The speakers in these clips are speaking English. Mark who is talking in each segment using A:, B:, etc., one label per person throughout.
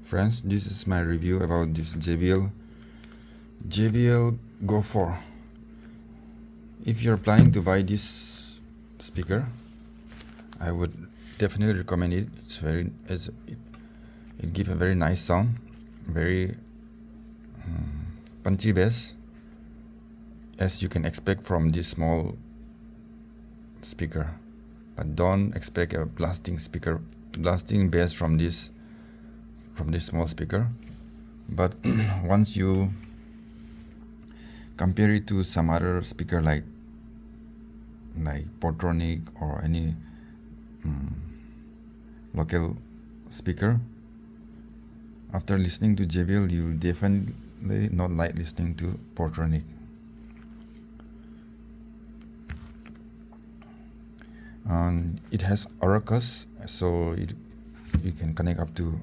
A: Friends, this is my review about this JBl Go4. If you're planning to buy this speaker, I would definitely recommend it. It gives a very nice sound, very punchy bass, as you can expect from this small speaker. But don't expect a blasting bass from this small speaker. But once you compare it to some other speaker like Portronic or any local speaker, after listening to JBl, you definitely not like listening to Portronic. It has Oracus, so you can connect up to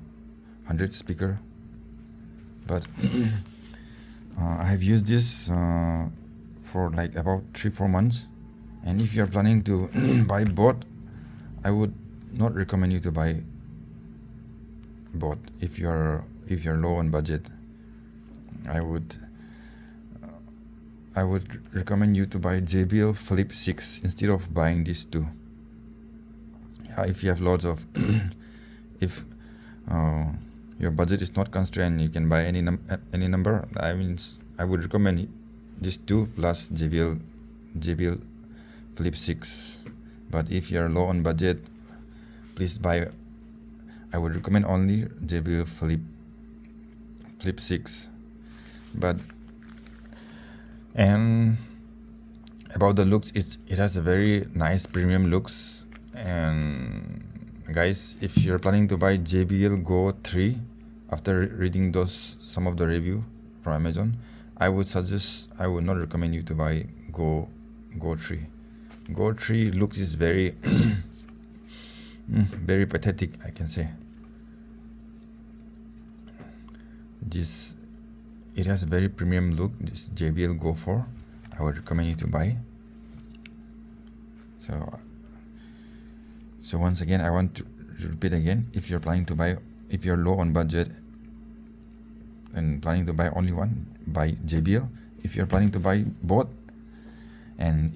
A: 100 speaker. But I have used this for like about 3-4 months, and if you are planning to buy both, I would not recommend you to buy both. If you're low on budget, I would recommend you to buy JBl Flip 6 instead of buying these two. If you have lots of if your budget is not constrained, you can buy any number. I would recommend these two plus JBl Flip 6. But if you are low on budget, please buy. I would recommend only JBl Flip 6. And about the looks, it has a very nice premium looks. And guys, if you're planning to buy JBl Go3, after reading some of the review from Amazon, I would not recommend you to buy Go3. Go3 looks is very very pathetic, I can say. It has a very premium look. This JBl Go4, I would recommend you to buy. So once again, I want to repeat again, if you're low on budget and planning to buy only one, buy JBl. If you're planning to buy both and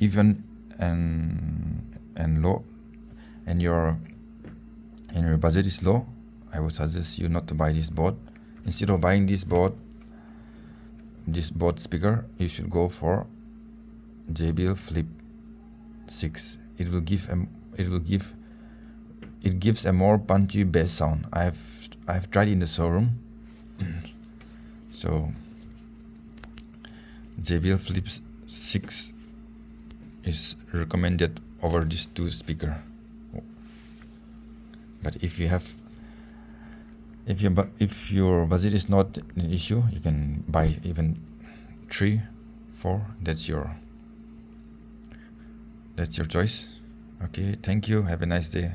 A: your budget is low, I would suggest you not to buy this both. Instead of buying this both speaker, you should go for JBl Flip 6. It gives a more punchy bass sound. I've tried in the showroom. So JBl Flip 6 is recommended over these two speaker. But if your budget is not an issue, you can buy even 3, 4. That's your choice. Okay, thank you. Have a nice day.